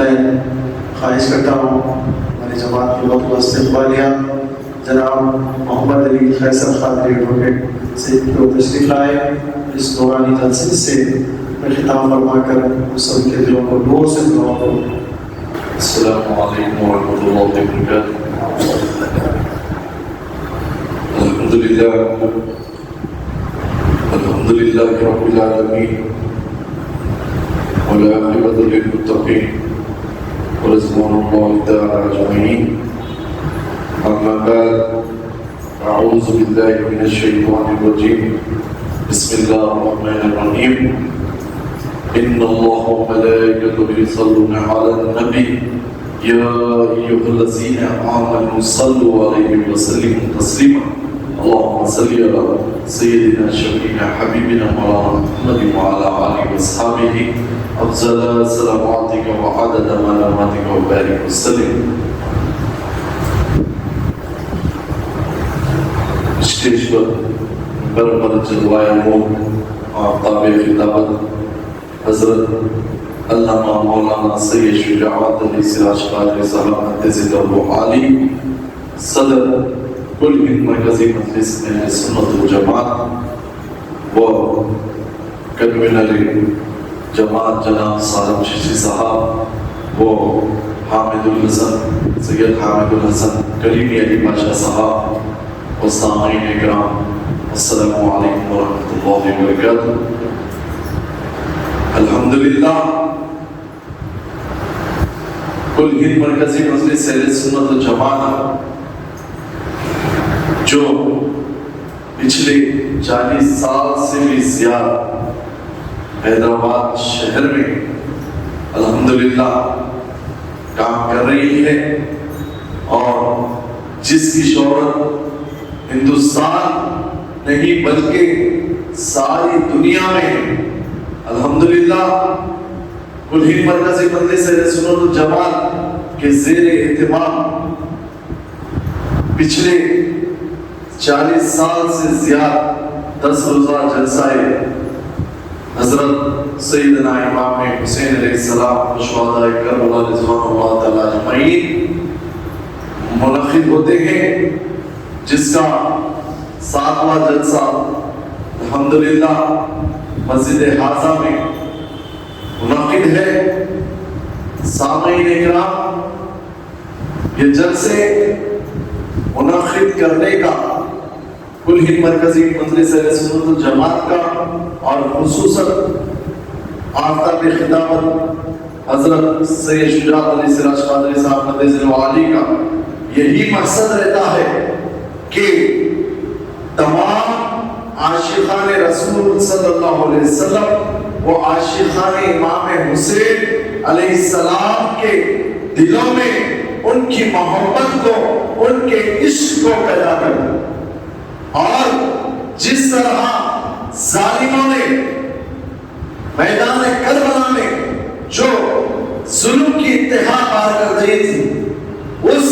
میں خواہش کرتا ہوں ہماری جماعت کے وقت استقبالیہ جناب محمد علی فیصل قادری ایڈوکیٹ سے کو تشریف لائے، اس دورانی جلسے سے میں خطاب فرما کر سب کے دلوں کو نور سے دعا کروں۔ السلام علیکم ورحمۃ اللہ وبرکاتہ۔ الحمد للہ رب العالمین والعاقبۃ للمتقین ورضوان اللہ تعالی اجمعین، اما بعد، اعوذ باللہ من الشیطان الرجیم، بسم اللہ الرحمن الرحیم، ان اللہ وملائکتہ یصلون علی النبی یا ایھا الذین آمنوا صلوا علیہ وسلموا تسلیما، اللهم صل علی سیدنا شفیعنا حبیبنا مولانا محمد وعلی آلہ واصحابہ افضل صلواتک وعدد مناماتک وبارک وسلم۔ اسٹیج پر جلوائے نور آفتاب خطابت حضرت علامہ مولانا سید شجاعت علی سراج قادری صاحب مدثر العالی، صدر کل ہند مرکزی مجلس اہل سنت والجماعت و کنوینر جماعت جناب سالم شیشی صاحب و حامد الحسن سید حامد الحسن کریمی علی بادشاہ صاحب و سامعین اکرام، السلام علیکم ورحمۃ اللہ وبرکاتہ۔ الحمدللہ کل ہند مرکزی مجلس اہل سنت والجماعت جو پچھلے 40 سال سے بھی زیادہ حیدرآباد شہر میں الحمدللہ کام کر رہی ہے اور جس کی شہرت ہندوستان نہیں بلکہ ساری دنیا میں الحمدللہ کل ہند مرکزی مجلس اہل سنت والجماعت کے زیر اہتمام پچھلے 40 سال سے زیادہ 10 روزہ جلسہ حضرت سیدنا امام حسین علیہ السلام شہداء کربلا رضوان اللہ تعالی اجمعین منعقد ہوتے ہیں، جس کا 7واں جلسہ الحمدللہ مسجد حاضہ میں منعقد ہے۔ سامعین اکرام، یہ جلسے منعقد کرنے کا کل ہند مرکزی مجلس اہل سنت والجماعت کا اور خصوصاً آفتاب خطابت حضرت سید شجاعت علی سراج قادری صاحب مدثر العالی کا یہی مقصد رہتا ہے کہ تمام عاشقان رسول صلی اللہ علیہ وسلم و عاشقان امام حسین علیہ السلام کے دلوں میں ان کی محبت کو، ان کے عشق کو پیدا کریں، اور جس طرح ظالموں نے میدان کربلا میں جو ظلم کی انتہا پار کر دی تھی، اس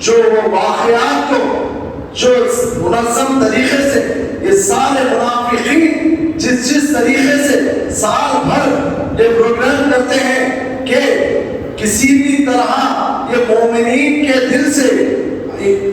جو واقعات کو جو منظم طریقے سے یہ سارے منافقین جس طریقے سے سال بھر یہ پروگرام کرتے ہیں کہ کسی بھی طرح یہ مومنین کے دل سے،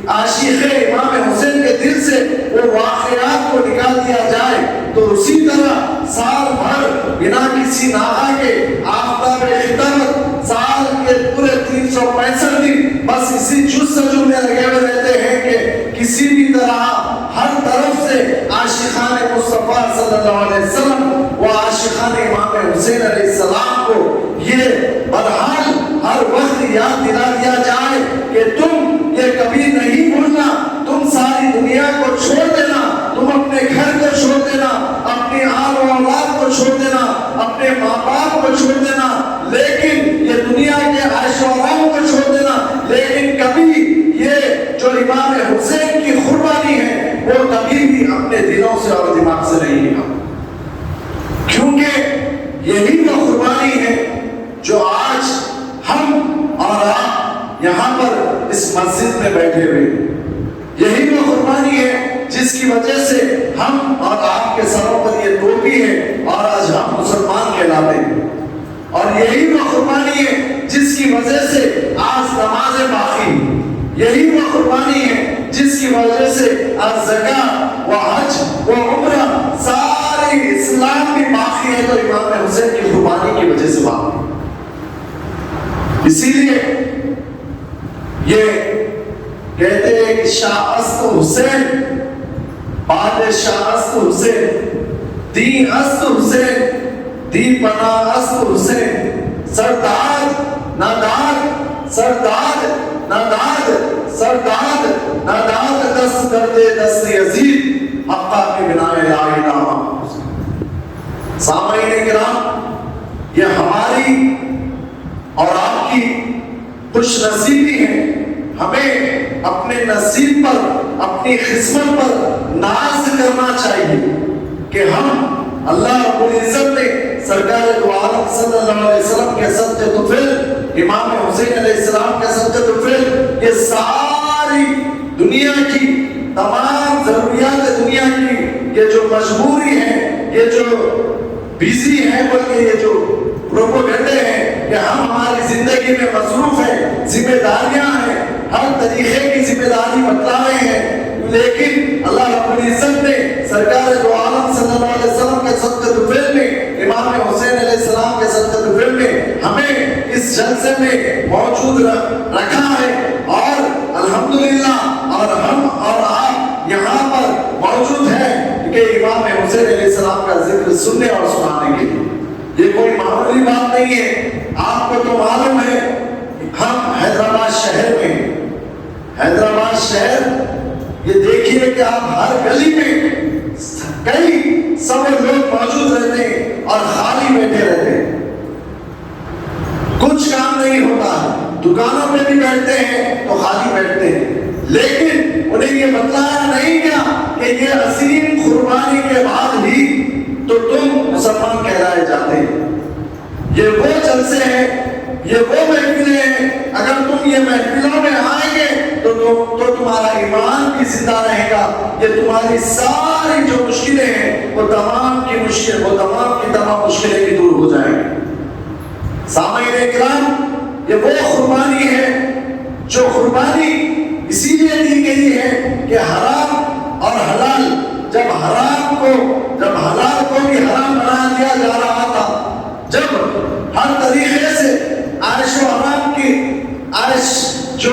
عاشق امام حسین کے دل سے وہ واقعات کو نکال دیا جائے، تو اسی طرح سال بھر بنا کسی ناغہ کے آفتاب خطابت سال کے پورے 365 دن بس اسی جستجو میں لگے ہوئے رہتے ہیں کہ کسی بھی طرح ہر طرف سے عاشقان مصطفیٰ صلی اللہ علیہ وسلم و عاشقان امام حسین علیہ السلام کو یہ برحال ہر وقت یاد دلا دیا جائے کہ تم یہ کبھی نہیں بھولنا، تم ساری دنیا کو چھوڑ دینا، تم اپنے گھر کو چھوڑ دینا، اپنی آل و اولاد کو چھوڑ دینا، اپنے ماں باپ کو چھوڑ دینا، لیکن یہ دنیا کے عیش و آرام کو چھوڑ دینا، لیکن کبھی یہ جو امام حسین کی قربانی ہے وہ کبھی بھی اپنے دلوں سے اور دماغ سے نہیں نکالنا، کیونکہ یہی وہ قربانی ہے جو آج ہم اور آپ یہاں پر اس مسجد میں بیٹھے ہوئے ہیں، یہی وہ قربانی ہے جس کی وجہ سے ہم اور آپ کے سروں پر یہ ٹوپی ہے اور آج ہم مسلمان کہلاتے ہیں، اور یہی وہ قربانی ہے جس تو امام حسین کی قربانی کی وجہ سے مانگے. اسی لیے یہ کہتے ہیں کہ شاہ است حسین، بادشاہ است حسین، دی است حسین، دی پناہ است حسین، سرداد ناداد، سرداد ناداد، سرداد ناداد، دست کردے دست یزید، حقا کے بنا لا الہ حسین. سامعین کرام، یہ ہماری اور آپ کی خوش نصیبی ہے. ہمیں اپنے نصیب پر، اپنی قسمت پر ناز کرنا چاہیے کہ ہم اللہ رب العزت نے سرکار دو عالم صلی اللہ علیہ وسلم کے صدقے طفیل، امام حسین علیہ السلام کے صدقے طفیل، یہ ساری دنیا کی تمام ضروریات دنیا کی، یہ جو مجبوری ہے، یہ جو بیزی ہے، بلکہ یہ جو پروپوگنڈے ہیں کہ ہم ہماری زندگی میں مصروف ہیں، ذمہ داریاں ہیں، ہر طریقے کی ذمہ داری بتلائے ہیں، لیکن اللہ رب العزت نے سرکار دو عالم صلی اللہ علیہ وسلم کے صدقے طفیل میں، امام حسین علیہ السلام کے صدقے طفیل میں ہمیں اس جلسے میں موجود رکھا ہے. اور الحمدللہ اور ہم اور آپ یہاں پر موجود ہیں کہ امام حسین علیہ السلام کا ذکر سننے اور سنانے کے لیے. یہ کوئی معمولی بات نہیں ہے. آپ کو تو معلوم ہے ہم حیدرآباد شہر میں، حیدرآباد شہر یہ دیکھیے کہ آپ ہر گلی میں کئی سو لوگ موجود رہتے ہیں اور خالی بیٹھے رہتے ہیں، کچھ کام نہیں ہوتا. دکانوں میں بھی بیٹھتے ہیں تو خالی بیٹھتے ہیں، لیکن انہیں یہ بتلایا نہیں گیا کہ یہ عظیم قربانی کے بعد ہی تو تم مسلمان کہلائے جاتے ہیں. یہ وہ جلسے ہیں، یہ وہ محفلیں ہیں، اگر تم یہ محفلوں میں آئیں گے تو تمہارا ایمان بھی زندہ رہے گا. یہ تمہاری ساری جو مشکلیں ہیں وہ تمام کی تمام مشکلیں بھی دور ہو جائیں گی. سامعین کرام، یہ وہ قربانی ہے جو قربانی اسی لیے دی گئی ہے کہ حرام اور حلال، جب حلال کو بھی حرام بنا دیا جا رہا تھا، جب ہر طریقے سے عائش و آرام کی جو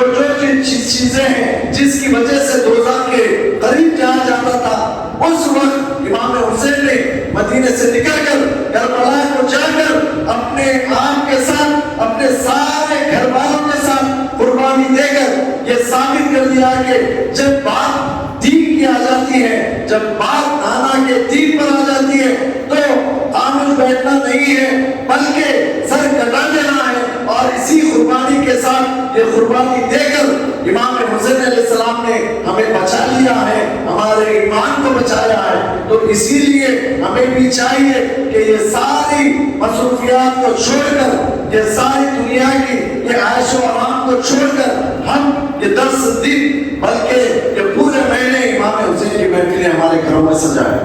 چیزیں ہیں جس کی وجہ سے دوزخ کے قریب جایا جاتا تھا، اس وقت امام حسین نے مدینے سے نکل کر کربلا کو جا کر اپنے آپ کے ساتھ، اپنے سارے گھر والوں کے ساتھ قربانی دے کر یہ ثابت کر دیا کہ جب بات دین کی آ جاتی ہے، جب بات نانا کے دین پر آ جاتی ہے تو خاموش بیٹھنا نہیں ہے بلکہ سر کٹا دینا ہے. اور اسی قربانی کے ساتھ یہ قربانی دے کر امام حسین علیہ السلام نے ہمیں بچا لیا ہے، ہمارے ایمان کو بچایا ہے. تو اسی لیے ہمیں بھی چاہیے کہ یہ ساری مصروفیات کو چھوڑ کر، یہ ساری دنیا کی یہ عیش و آرام کو چھوڑ کر ہم یہ 10 دن بلکہ یہ پورے مہینے امام حسین کی محفلیں ہمارے گھروں میں سجائیں،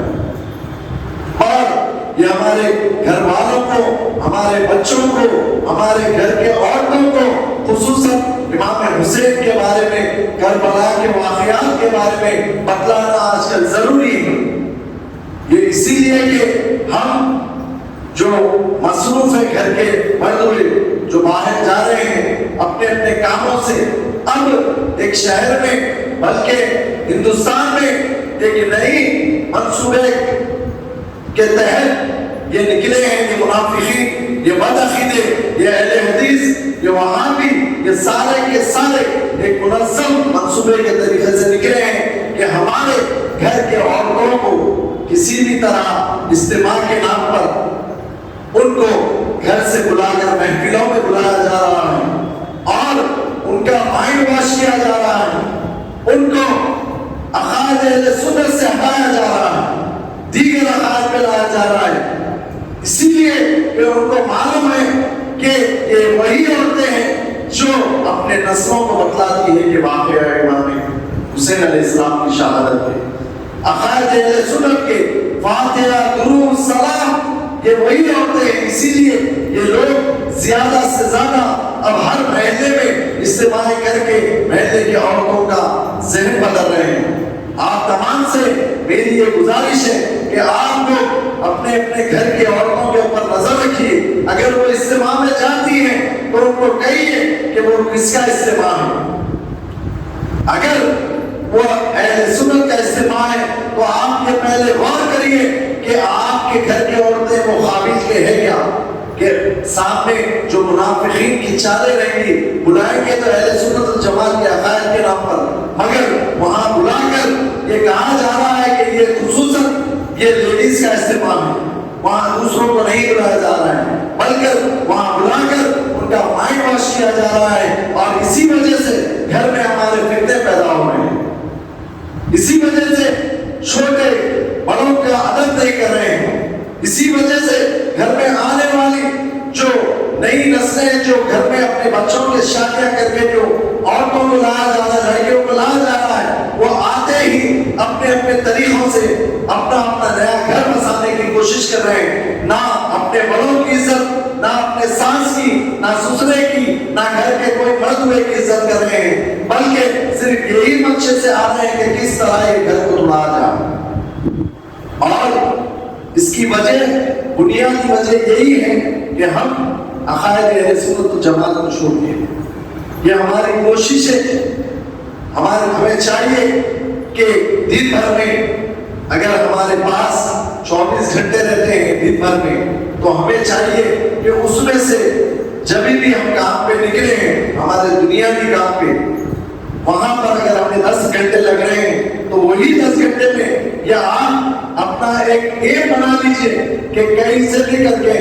اور یہ ہمارے گھر والوں کو، ہمارے بچوں کو، ہمارے گھر کے عورتوں کو خصوصاً امام حسین کے بارے میں، کربلا کے واقعات کے بارے میں بتلانا آج کل ضروری ہے. یہ اسی لیے کہ ہم جو مصروف ہیں گھر کے مرد جو باہر جا رہے ہیں اپنے اپنے کاموں سے، اب ایک شہر میں بلکہ ہندوستان میں ایک نئی منصوبے کے تحت یہ نکلے ہیں، یہ منافقین، یہ بدعقیدے، یہ اہل حدیث، یہ وہابی، یہ سارے کے سارے ایک منظم منصوبے کے طریقے سے نکلے ہیں کہ ہمارے گھر کے عورتوں کو کسی بھی طرح اجتماع کے نام پر ان کو گھر سے بلا کر محفلوں میں بلایا جا رہا ہے اور ان کا مائنڈ واش کیا جا رہا ہے، ان کو عقائد اہل سنت سے ہٹایا جا رہا ہے، دیگر عقائد پہ لایا جا رہا ہے. اسی لیے کہ ان کو معلوم ہے کہ یہ وہی عورتیں ہیں جو اپنے نسلوں کو بتلاتی ہے کہ واقعہ امام حسین علیہ السلام کی شہادت ہے، عقائد اہل سنت کے فاتحہ، درود، سلام، یہ وہی عورتیں ہیں. اسی لیے یہ لوگ زیادہ سے زیادہ اب ہر محلے میں اجتماع کر کے محلے کی عورتوں کا ذہن بدل رہے ہیں. آپ تمام سے میری یہ گزارش ہے کہ آپ لوگ اپنے اپنے گھر کی عورتوں کے اوپر نظر رکھیے. اگر وہ اجتماع میں جاتی ہیں تو ان کو کہیے کہ وہ کس کا اجتماع ہے. اگر وہ اہل سنت کا اجتماع ہے تو آپ یہ پہلے غور کریے کہ آپ کے گھر کی عورتیں مقابل کے ہیں کیا, کہ سامنے جو منافقین کی چالیں رہیں گی, بلائیں گے تو اہل سنت الجماعت کے عقائد کے نام پر, مگر وہاں بلا کر یہ کہا جا رہا ہے کہ یہ خصوصاً یہ لیڈیز کا اجتماع ہے, وہاں دوسروں کو نہیں بلایا جا رہا ہے بلکہ وہاں بلا کر ان کا مائنڈ واش کیا جا رہا ہے. اور اسی وجہ سے گھر میں ہمارے فتنے پیدا ہو رہے ہیں, اسی وجہ سے چھوٹے بڑوں کا ادب نہیں کر رہے ہیں, اسی وجہ سے گھر میں آنے والی جو نئی نسلیں جو گھر میں اپنے بچوں کے شادیاں کر کے جو عورتوں کو لایا جا رہا ہے, لڑکیوں کو لایا جا رہا ہے, وہ آتے ہی اپنے اپنے طریقوں سے اپنا اپنا نیا گھر بسانے کی کوشش کر رہے ہیں. نہ اپنے بڑوں کی عزت, نہ اپنے ساس کی, نہ سسرے کی, نہ گھر کے کوئی مرد ہوئے کی عزت کر رہے ہیں, بلکہ صرف یہی مقصد سے آ رہے ہیں کہ کس طرح یہ گھر کو توڑا جائے. اور اس کی وجہ, بنیادی وجہ یہی ہے کہ ہم عقائد اہل سنت والجماعت کو چھوڑ دیں. یہ ہماری کوشش ہے. ہمیں چاہیے کہ دن بھر میں اگر ہمارے پاس 24 گھنٹے رہتے ہیں دن بھر میں, تو ہمیں چاہیے کہ اس میں سے جب بھی ہم کام پہ نکلے ہیں, ہمارے دنیاوی کام پہ, وہاں پر اگر ہمیں 10 گھنٹے لگ رہے ہیں تو وہی 10 گھنٹے میں یا آپ اپنا ایک ایم بنا لیجئے کہ کہیں سے بھی کر کے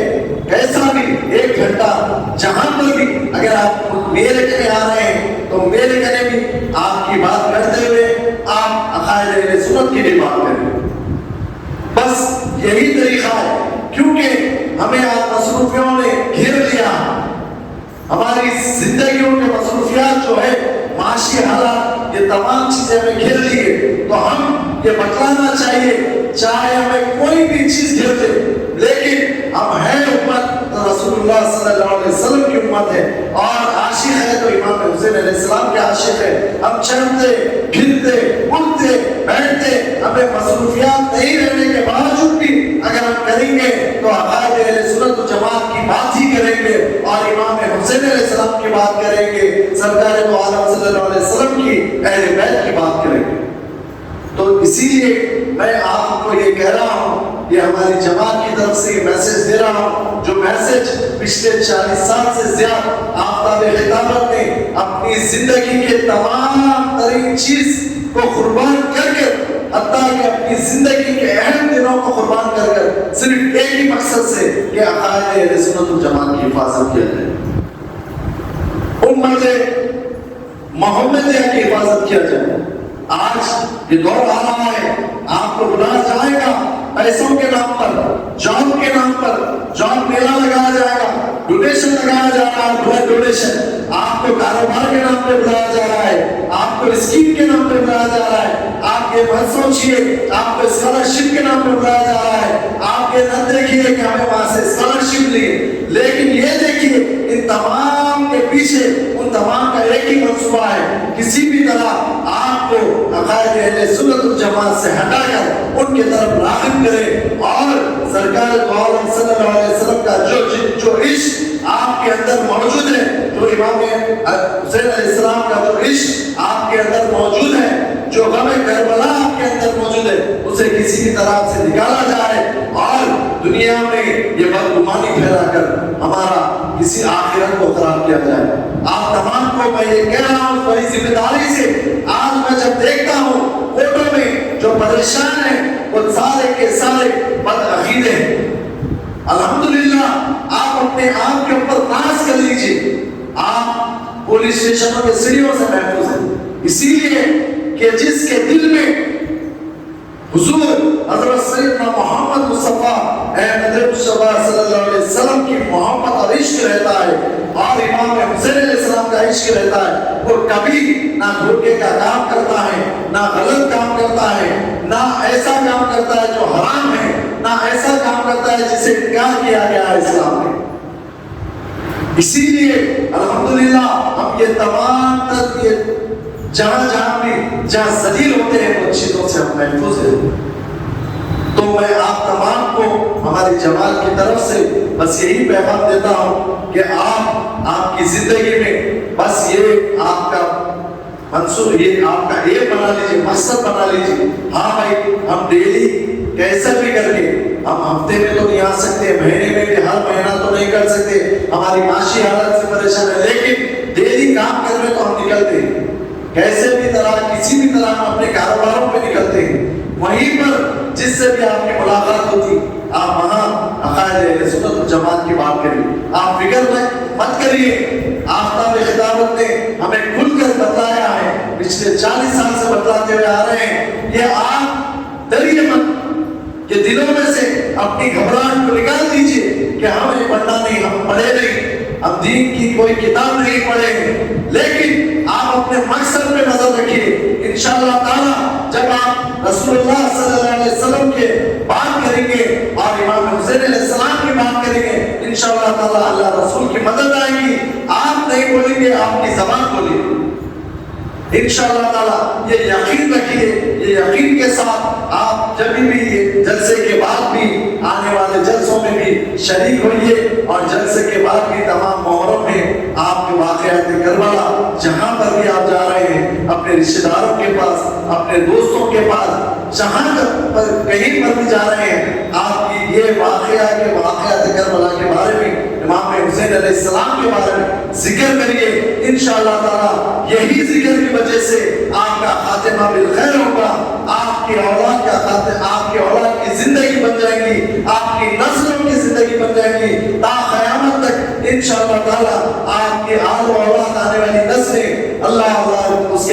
کیسا بھی 1 گھنٹہ جہاں پر بھی اگر آپ میرے کنے آ رہے ہیں تو میرے کنے بھی آپ کی بات کرتے ہوئے آپ عقائد اہل سنت کی بھی بات کریں. بس یہی طریقہ ہے, کیونکہ ہمیں آپ مصروفیوں نے گھیر لیا, ہماری زندگیوں کے مصروفیات جو ہے, معاشی حالات, یہ تمام چیزیں ہمیں گھیر لیے. تو ہم یہ بتلانا چاہیے, چاہے ہمیں کوئی بھی چیز گھر دے, لیکن ہم ہیں امت تو رسول اللہ صلی اللہ علیہ وسلم کی امت ہے, اور عاشق ہے تو امام حسین علیہ السلام کے عاشق ہے. ہم چلتے پھرتے اٹھتے بیٹھتے, ہمیں مصروفیات نہیں رہنے کے باوجود بھی اگر ہم کریں گے تو عقائد اہل سنت والجماعت کی بات ہی کریں گے, اور امام حسین علیہ السلام کی بات کریں گے, سرکار دو عالم صلی اللہ علیہ وسلم کی اہل بیت کی بات کریں گے. تو اسی لیے میں آپ کو یہ کہہ رہا ہوں, یہ ہماری جماعت کی طرف سے یہ میسج دے رہا ہوں, جو میسج پچھلے 40 سال سے زیادہ آفتاب خطابت نے اپنی زندگی کے تمام ترین چیز کو قربان کر کے, حتیٰ کہ اپنی زندگی کے اہم دنوں کو قربان کر کر صرف ایک ہی مقصد سے کہ عقائد اہل سنت والجماعت کی حفاظت کیا جائے, امت محمدیہ کی حفاظت کیا جائے. آج یہ دور آ رہا ہے, آپ کو بلایا جائے گا پیسوں کے نام پر, جاب کے نام پر, جاب میلہ لگایا جائے گا, ڈونیشن لگایا جا رہا ہے, ڈونیشن آپ کو کاروبار کے نام پہ بلایا جا رہا ہے, آپ کو اسکیم کے نام پہ بلایا جا رہا ہے. آپ یہ مت سوچیے آپ کو اسکالرشپ کے نام پہ بلایا جا رہا ہے, آپ یہ نہ دیکھیے کہ ہمیں وہاں سے اسکالرشپ لیے, لیکن یہ دیکھیے ان تمام کے پیچھے ان تمام کا ایک ہی منصوبہ ہے, کسی بھی طرح آپ کو عقائد اہل سنت والجماعت سے ہٹا کر ان کی طرف راغب کرے, اور سرکار دو عالم صلی اللہ علیہ وسلم کا جو عشق آپ کے اندر موجود ہے, جو امام حسین علیہ السلام کا جو عشق آپ کے اندر موجود ہے, جو غم کربلا آپ کے اندر موجود ہے, اسے کسی بھی طرح سے نکالا جائے, اور دنیا میں یہ بدگمانی پھیلا کر ہمارا کسی آخرت کو خراب کیا جائے. آپ تمام کو میں یہ کہہ رہا ہوں بڑی ذمہ داری سے, آج میں جب دیکھتا ہوں فوٹو میں جو پریشان ہیں وہ سارے کے سارے بد عقیدے ہیں. الحمدللہ آپ اپنے آپ کے اوپر ناز کر لیجئے, آپ پولیس اسٹیشنوں کے سیڑھیوں سے محفوظ ہیں, اسی لیے کہ جس کے دل میں حضور حضرت سیدنا محمد مصطفیٰ احمد مصطفیٰ صلی اللہ علیہ وسلم کی محبت اور عشق رہتا ہے, اور امام حسین علیہ السلام کا عشق رہتا ہے, وہ کبھی نہ دھوکے کا کام کرتا ہے, نہ غلط کام کرتا ہے, نہ ایسا کام کرتا ہے جو حرام ہے, نہ ایسا کام کرتا ہے جسے انکار کیا گیا ہے اسلام میں. اسی لیے الحمدللہ ہم یہ تمام تر یہ جہاں جہاں بھی جہاں ذلیل ہوتے ہیں وہ چیزوں سے ہم محفوظ ہیں۔ تو میں آپ تمام کو ہماری جماعت کی طرف سے بس یہی پیغام دیتا ہوں کہ آپ کی زندگی میں بس یہ آپ کا منصور، یہ آپ کا ایک بنا لیجیے، مقصد بنا لیجیے۔ ہاں بھائی، ہم ڈیلی کیسا بھی کر کے، ہم ہفتے میں تو نہیں آ سکتے، مہینے میں بھی ہر مہینہ تو نہیں کر سکتے، ہماری معاشی حالت سے پریشان ہے، لیکن ڈیلی کام کرنے تو ہم نکلتے ہیں، کیسے بھی طرح کسی بھی طرح ہم اپنے کاروباروں پہ نکلتے ہیں۔ وہیں پر جس سے بھی آپ کی ملاقات ہوتی، آپ وہاں عقائد اہل سنت والجماعت کی بات کریں، آپ فکر مت کریے۔ آفتاب خطابت نے ہمیں کھل کر بتلایا ہے، پچھلے 40 سال سے بتلاتے ہوئے آ رہے ہیں، یہ آپ ڈریے مت، کہ دلوں میں سے اپنی گھبراہٹ کو نکال دیجئے کہ ہمیں پڑھنا نہیں، ہم پڑھے نہیں، ہم دین کی کوئی کتاب نہیں پڑھے، لیکن آپ اپنے مقصد پہ نظر رکھیے۔ انشاءاللہ تعالی جب آپ رسول اللہ صلی اللہ علیہ وسلم کے بات کریں گے اور امام حسین علیہ السلام کی بات کریں گے، انشاءاللہ تعالی اللہ رسول کی مدد آئے گی۔ آپ نہیں بولیں گے، آپ کی زبان بولے گی انشاءاللہ تعالی۔ یہ یقین رکھیے، یہ یقین کے ساتھ آپ جب بھی یہ جلسے کے بعد بھی آنے والے جلسوں میں بھی شریک ہوئیے، اور جلسے کے بعد بھی تمام محرم میں آپ کے واقعات کربلا جہاں پر بھی آپ جا رہے ہیں، اپنے رشتہ داروں کے پاس، اپنے دوستوں کے پاس، جہاں پر کہیں پر بھی جا رہے ہیں، آپ کی یہ واقعات کربلا کے بارے میں، امام حسین علیہ السلام کے بارے میں ذکر کریے۔ انشاءاللہ تعالی یہی ذکر کی وجہ سے آپ کا خاتمہ بالخیر ہوگا، آپ کی اولاد کا خاتمہ، آپ کی اولاد کی زندگی بن جائے گی، آپ کی نسلوں کی زندگی بن جائے گی، تا قیامت تک انشاءاللہ تعالی آپ کی آل و اولاد آنے والی نسلیں اللہ اس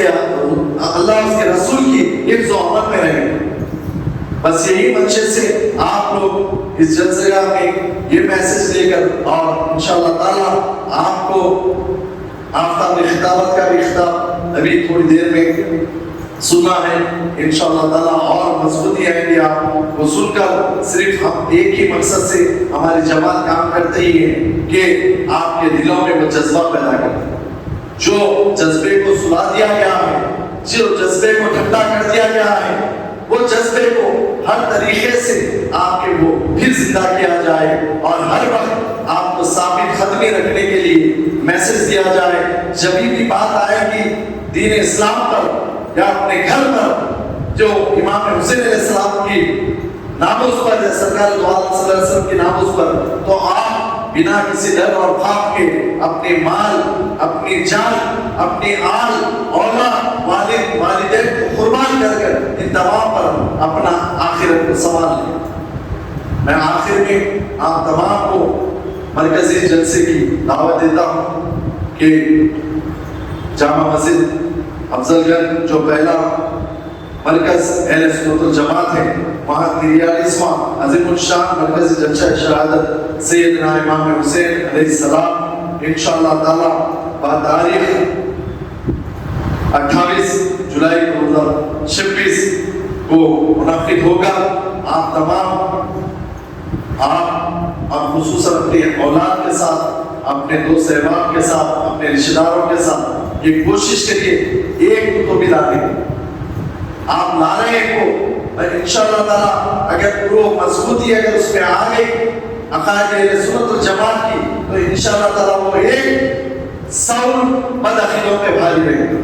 کے رسول کی حفظ و امن میں رہیں۔ بس یہی منشے سے آپ لوگ اس جلسہ میں یہ میسج لے کر، اور انشاءاللہ تعالی آپ کو آفتاب خطابت کا بھی خطاب ابھی تھوڑی دیر میں سنا ہے، انشاءاللہ تعالی اور مضبوطی آئے گی آپ کو سن کر۔ صرف ہم ایک ہی مقصد سے ہماری جماعت کام کرتے ہی ہے کہ آپ کے دلوں میں وہ جذبہ پیدا کرے، جو جذبے کو سلا دیا گیا ہے، جو جذبے کو ٹھنڈا کر دیا گیا ہے، وہ جذبے کو ہر طریقے سے آپ کے وہ پھر زندہ کیا جائے، اور ہر وقت آپ کو ثابت قدمی رکھنے کے لیے میسج دیا جائے۔ جب بھی بات آئے گی دین اسلام پر یا اپنے گھر پر، جو امام حسین علیہ السلام کی ناموز پر یا سرکار دو عالم صلی اللہ علیہ وسلم کی ناموز پر، تو آپ بنا کسی ڈر اور خوف کے اپنے مال، اپنی جان، اپنی آل، اولاد، والد، والدین کو قربان کر کر ان تمام پر اپنا آخرت کو سنوار لیں۔ میں آخر میں آپ تمام کو مرکزی جلسے کی دعوت دیتا ہوں کہ جامع مسجد افضل گنج جو پہلا مرکز اہل سنت والجماعت ہے، وہاں 43واں عظیم الشان مرکزی جلسہ شہادت سیدنا امام حسین علیہ السلام انشاءاللہ تعالی بتاریخ 28 جولائی 2026 کو منعقد ہوگا۔ آپ تمام آپ خصوصاً اپنی اولاد کے ساتھ، اپنے دوست احباب کے ساتھ، اپنے رشتہ داروں کے ساتھ یہ کوشش کریے ایک تو بھی لانے، آپ لا رہے ہیں کو انشاءاللہ تعالی اگر وہ مضبوطی اگر اس میں آ گئی عقائد اہل سنت والجماعت کی، تو انشاءاللہ تعالی وہ ایک 100 بدعقیدوں پہ بھاری رہے گا۔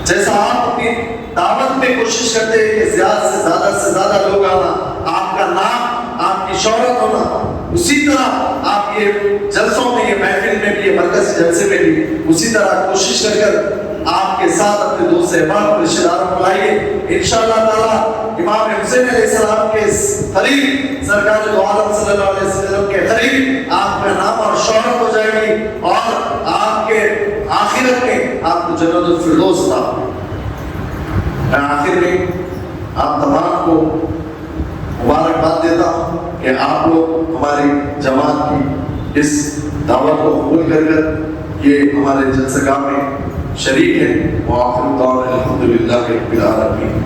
جیسا آپ اپنی دعوت میں کوشش کرتے ہیں کہ زیادہ سے زیادہ لوگ آنا، آپ کا نام، آپ کی شہرت ہونا، اسی طرح آپ یہ جلسوں میں، یہ محفل میں بھی، یہ مرکزی جلسے میں بھی اسی طرح کوشش کر آپ کے ساتھ اپنے دوست احباب رشتہ داروں کو لائیے۔ انشاءاللہ تعالی امام حسین علیہ السلام کے قریب، سرکار دو عالم صلی اللہ علیہ وسلم کے قریب آپ کا نام اور شہرت ہو جائے گی، اور آپ کے آخرت میں آپ کو جنت الفردوس عطا ہوگی۔ میں آخر میں آپ تمام کو مبارکباد دیتا ہوں کہ آپ لوگ ہماری جماعت کی اس دعوت کو قبول کر یہ ہمارے جلسہ گاہ میں شریک ہیں۔ وآخر دعوانا الحمدللہ رب العالمین۔